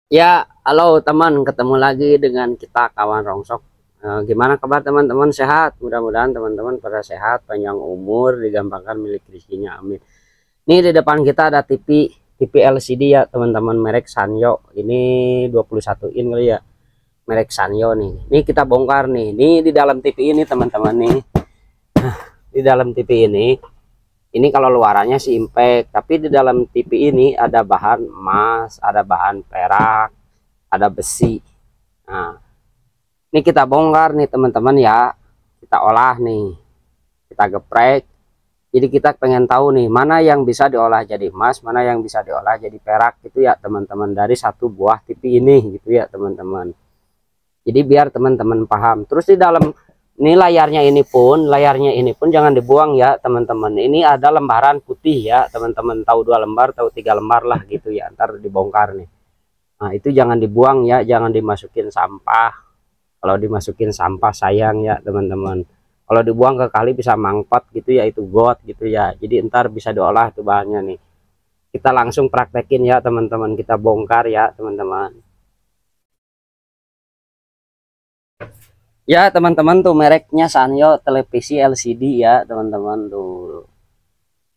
Ya, halo teman, ketemu lagi dengan kita kawan Rongsok. Gimana kabar teman-teman? Sehat? Mudah-mudahan teman-teman pada sehat, panjang umur, digampangkan milik rezekinya. Amin. Ini di depan kita ada TV LCD ya teman-teman, merek Sanyo. Ini 21 in kali ya, merek Sanyo nih. Ini kita bongkar nih. Ini di dalam TV ini teman-teman nih. Di dalam TV ini kalau luarannya sih impact, tapi di dalam TV ini ada bahan emas, ada bahan perak, ada besi. Nah, ini kita bongkar nih teman-teman ya, kita olah nih, kita geprek. Jadi kita pengen tahu nih mana yang bisa diolah jadi emas, mana yang bisa diolah jadi perak gitu ya teman-teman, dari satu buah TV ini gitu ya teman-teman. Jadi biar teman-teman paham. Terus di dalam ini layarnya ini pun jangan dibuang ya teman-teman. Ini ada lembaran putih ya teman-teman, tahu 2 lembar, tahu 3 lembar lah gitu ya, ntar dibongkar nih. Nah itu jangan dibuang ya, jangan dimasukin sampah. Kalau dimasukin sampah sayang ya teman-teman. Kalau dibuang ke kali bisa mangkot gitu ya, itu got gitu ya. Jadi ntar bisa diolah tuh bahannya nih. Kita langsung praktekin ya teman-teman, kita bongkar ya teman-teman. Ya teman-teman, tuh mereknya Sanyo televisi LCD ya teman-teman, tuh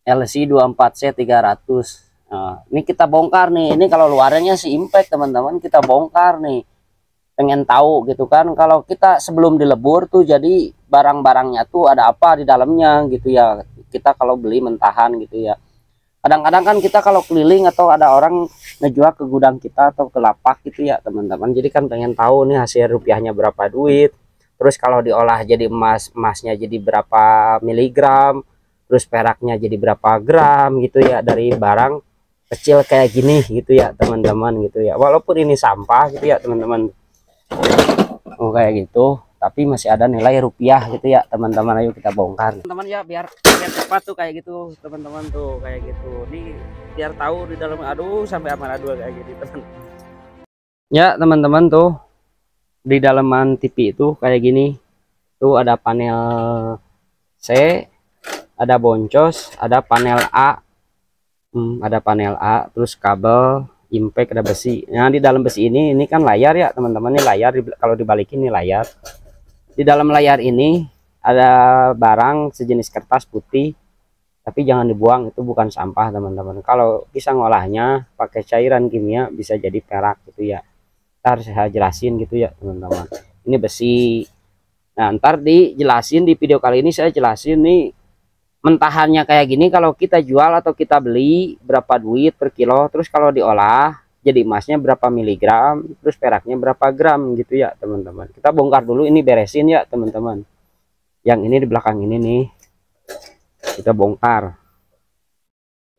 LC 24C300. Nah, ini kita bongkar nih. Ini kalau luarnya sih impact teman-teman, kita bongkar nih. Pengen tahu gitu kan, kalau kita sebelum dilebur tuh jadi barang-barangnya tuh ada apa di dalamnya gitu ya. Kita kalau beli mentahan gitu ya, kadang-kadang kan kita kalau keliling atau ada orang ngejual ke gudang kita atau ke lapak gitu ya teman-teman, jadi kan pengen tahu nih hasil rupiahnya berapa duit. Terus kalau diolah jadi emasnya jadi berapa miligram, terus peraknya jadi berapa gram gitu ya, dari barang kecil kayak gini gitu ya teman-teman gitu ya, walaupun ini sampah gitu ya teman-teman. Oh kayak gitu, tapi masih ada nilai rupiah gitu ya teman-teman. Ayo kita bongkar teman-teman ya, biar cepat tuh kayak gitu teman-teman, tuh kayak gitu nih, biar tahu di dalam. Aduh sampai aman dua kayak gitu teman ya teman-teman. Tuh di dalaman TV itu kayak gini, tuh ada panel C, ada boncos, ada panel A. Ada panel A, terus kabel impact, ada besi. Nah di dalam besi ini kan layar ya teman-teman, ini layar. Kalau dibalikin ini layar. Di dalam layar ini ada barang sejenis kertas putih, tapi jangan dibuang, itu bukan sampah teman-teman. Kalau bisa ngolahnya pakai cairan kimia bisa jadi perak gitu ya. Ntar saya jelasin gitu ya teman-teman. Ini besi. Nah ntar dijelasin di video kali ini, saya jelasin nih mentahannya kayak gini. Kalau kita jual atau kita beli berapa duit per kilo, terus kalau diolah jadi emasnya berapa miligram, terus peraknya berapa gram gitu ya teman-teman. Kita bongkar dulu, ini beresin ya teman-teman. Yang ini di belakang ini nih kita bongkar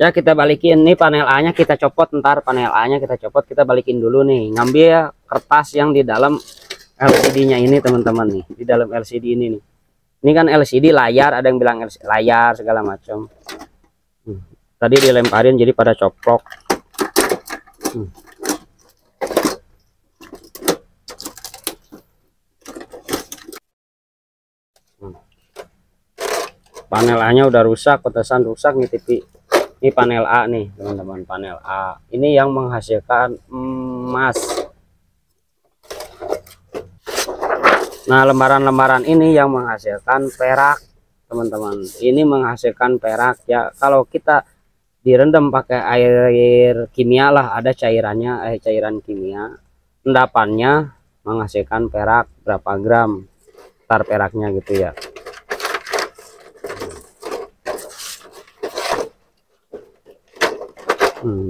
ya, kita balikin nih panel A nya, kita copot. Ntar panel A nya kita copot, kita balikin dulu nih, ngambil kertas yang di dalam LCD nya ini teman-teman. Nih di dalam LCD ini kan LCD layar, ada yang bilang layar segala macam. Tadi dilemparin jadi pada coplok. Panel A nya udah rusak, kotesan rusak nih TV. Ini panel A nih teman-teman, panel A ini yang menghasilkan emas. Nah lembaran-lembaran ini yang menghasilkan perak teman-teman, ini menghasilkan perak ya. Kalau kita direndam pakai air kimia lah, ada cairannya, cairan kimia, endapannya menghasilkan perak berapa gram tar peraknya gitu ya.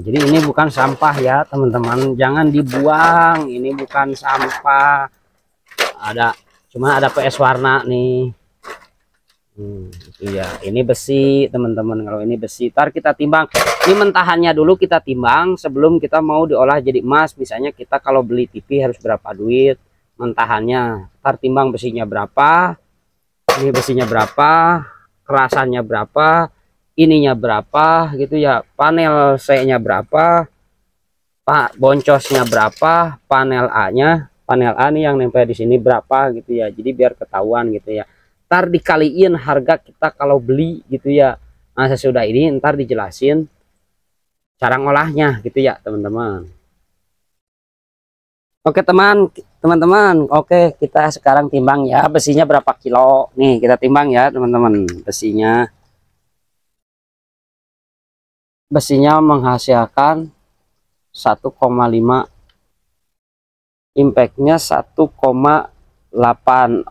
Jadi ini bukan sampah ya teman-teman, jangan dibuang. Ini bukan sampah, cuma ada PS warna nih. Iya ini besi teman-teman. Kalau ini besi, ntar kita timbang. Ini mentahannya dulu kita timbang sebelum kita mau diolah jadi emas. Misalnya kita kalau beli TV harus berapa duit, mentahannya ntar timbang besinya berapa, ini besinya berapa, kerasannya berapa, ininya berapa gitu ya, panel C nya berapa, pak boncosnya berapa, panel A nih yang nempel di sini berapa gitu ya. Jadi biar ketahuan gitu ya, ntar dikaliin harga kita kalau beli gitu ya. Nah sesudah ini ntar dijelasin cara ngolahnya gitu ya teman-teman. Oke teman-teman, oke kita sekarang timbang ya, besinya berapa kilo nih, kita timbang ya teman-teman. Besinya menghasilkan 1,5, impactnya 1,8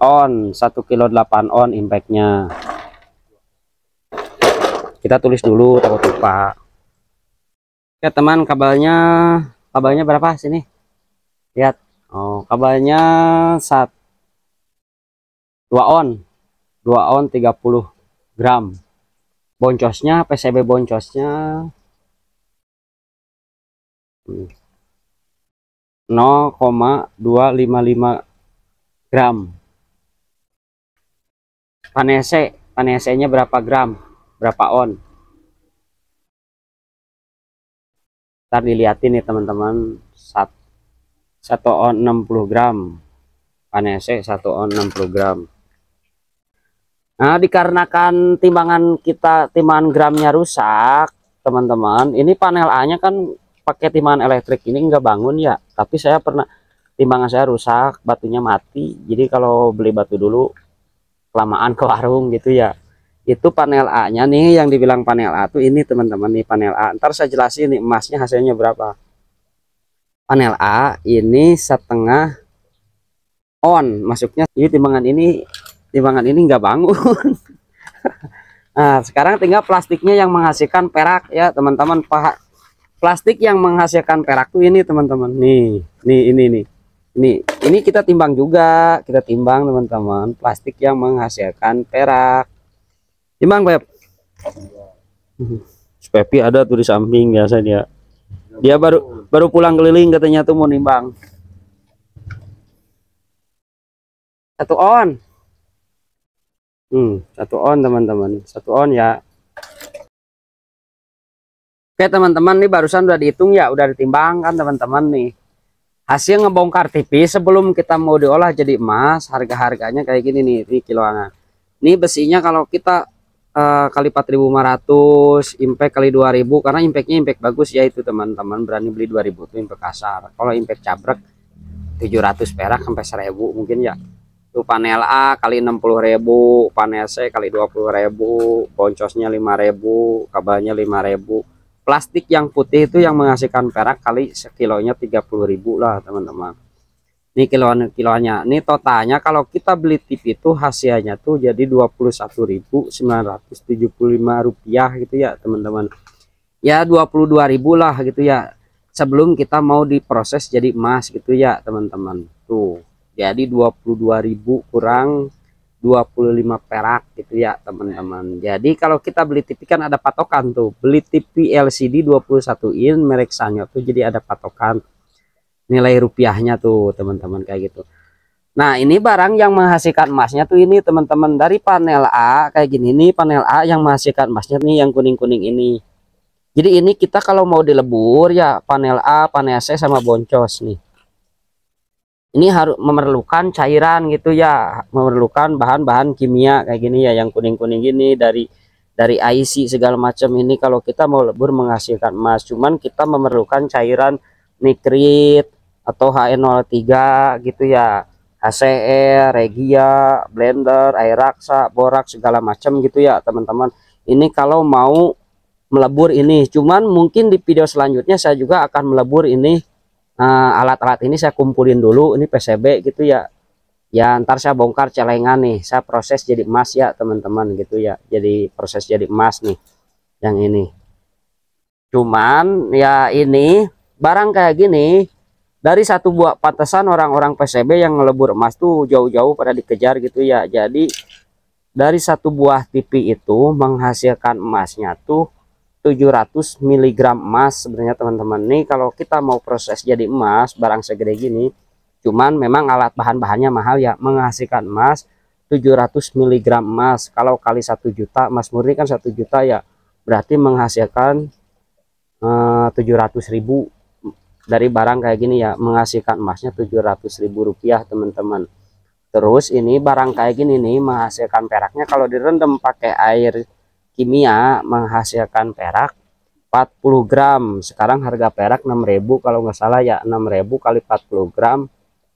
on, 1 kilo 8 on impactnya. Kita tulis dulu takut lupa. Oke teman, kabelnya berapa sini, lihat. Oh, kabelnya 2 on 30 gram. Boncosnya, PCB boncosnya 0,255 gram. Panese nya berapa gram, berapa on, ntar dilihatin nih teman-teman. 1 on 60 gram, panese 1 on 60 gram. Nah, dikarenakan timbangan gramnya rusak teman-teman, ini panel A nya kan pakai timbangan elektrik ini nggak bangun ya, tapi saya pernah timbangan saya rusak, batunya mati. Jadi kalau beli batu dulu kelamaan ke warung gitu ya. Itu panel A nya nih, yang dibilang panel A tuh ini teman-teman, nih panel A. Ntar saya jelasin nih emasnya hasilnya berapa. Panel A ini setengah on masuknya, jadi timbangan ini nggak bangun. Nah sekarang tinggal plastiknya yang menghasilkan perak ya teman-teman. Plastik yang menghasilkan perak tuh ini teman-teman, ini kita timbang juga, kita timbang teman-teman, plastik yang menghasilkan perak. Timbang Beb. Pepi ada tuh di samping biasa dia baru pulang keliling katanya tuh mau nimbang. 1 on. 1 on teman-teman, 1 on ya. Oke teman-teman, nih barusan udah dihitung ya, udah ditimbang kan teman-teman. Nih hasil ngebongkar tipis sebelum kita mau diolah jadi emas, harga-harganya kayak gini nih, di kiloan. Ini besinya kalau kita kali 4.500, impact kali 2.000, karena impactnya impact bagus ya itu teman-teman, berani beli 2.000 tuh impact kasar. Kalau impact cabrek 700 perak sampai 1.000 mungkin ya. Tuh panel A kali 60.000, panel C kali 20.000, boncosnya 5.000, kabelnya 5.000. Plastik yang putih itu yang menghasilkan perak kali sekilonya 30.000 lah teman-teman. Ini kiloannya, ini totalnya kalau kita beli tip itu hasilnya tuh jadi 21.975 rupiah gitu ya teman-teman. Ya 22.000 lah gitu ya, sebelum kita mau diproses jadi emas gitu ya teman-teman. Tuh jadi 22.000 kurang 25 perak gitu ya teman-teman. Jadi kalau kita beli TV kan ada patokan tuh, beli TV LCD 21 in merek Sanyo tuh jadi ada patokan nilai rupiahnya tuh teman-teman kayak gitu. Nah ini barang yang menghasilkan emasnya tuh ini teman-teman, dari panel A kayak gini nih, panel A yang menghasilkan emasnya nih yang kuning-kuning ini. Jadi ini kita kalau mau dilebur ya panel A, panel C sama boncos nih, ini harus memerlukan cairan gitu ya, memerlukan bahan-bahan kimia kayak gini ya, yang kuning-kuning gini dari IC segala macam. Ini kalau kita mau lebur menghasilkan emas, cuman kita memerlukan cairan nitrit atau HN03 gitu ya, HCl, Regia, blender, air raksa, borak segala macam gitu ya teman-teman. Ini kalau mau melebur ini, cuman mungkin di video selanjutnya saya juga akan melebur ini. Alat-alat ini saya kumpulin dulu, ini PCB gitu ya. Ya ntar saya bongkar celengan nih, saya proses jadi emas ya teman-teman gitu ya. Jadi proses jadi emas nih yang ini. Cuman ya ini barang kayak gini, dari satu buah pantesan orang-orang PCB yang ngelebur emas tuh jauh-jauh pada dikejar gitu ya. Jadi dari satu buah TV itu menghasilkan emasnya tuh 700 mg emas sebenarnya teman-teman. Nih kalau kita mau proses jadi emas barang segede gini, cuman memang alat bahan-bahannya mahal ya, menghasilkan emas 700 mg emas. Kalau kali 1 juta, emas murni kan 1 juta ya, berarti menghasilkan 700.000 dari barang kayak gini ya, menghasilkan emasnya 700.000 rupiah teman-teman. Terus ini barang kayak gini nih menghasilkan peraknya kalau direndam pakai air kimia menghasilkan perak 40 gram. Sekarang harga perak 6.000 kalau nggak salah ya, 6.000 kali 40 gram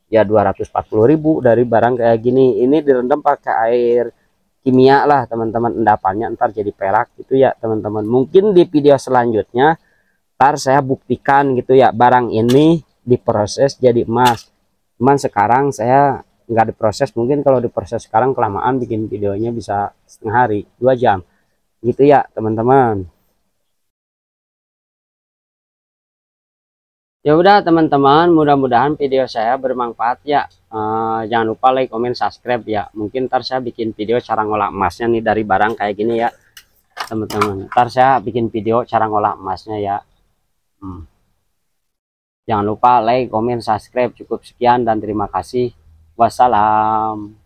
ya 240.000 dari barang kayak gini. Ini direndam pakai air kimia lah teman-teman, endapannya ntar jadi perak gitu ya teman-teman. Mungkin di video selanjutnya ntar saya buktikan gitu ya barang ini diproses jadi emas. Cuman sekarang saya nggak diproses, mungkin kalau diproses sekarang kelamaan bikin videonya bisa setengah hari 2 jam gitu ya teman-teman. Ya udah teman-teman, mudah-mudahan video saya bermanfaat ya. Jangan lupa like, comment, subscribe ya. Mungkin ntar saya bikin video cara ngolah emasnya nih dari barang kayak gini ya teman-teman. Ntar saya bikin video cara ngolah emasnya ya. Jangan lupa like, comment, subscribe. Cukup sekian dan terima kasih. Wassalam.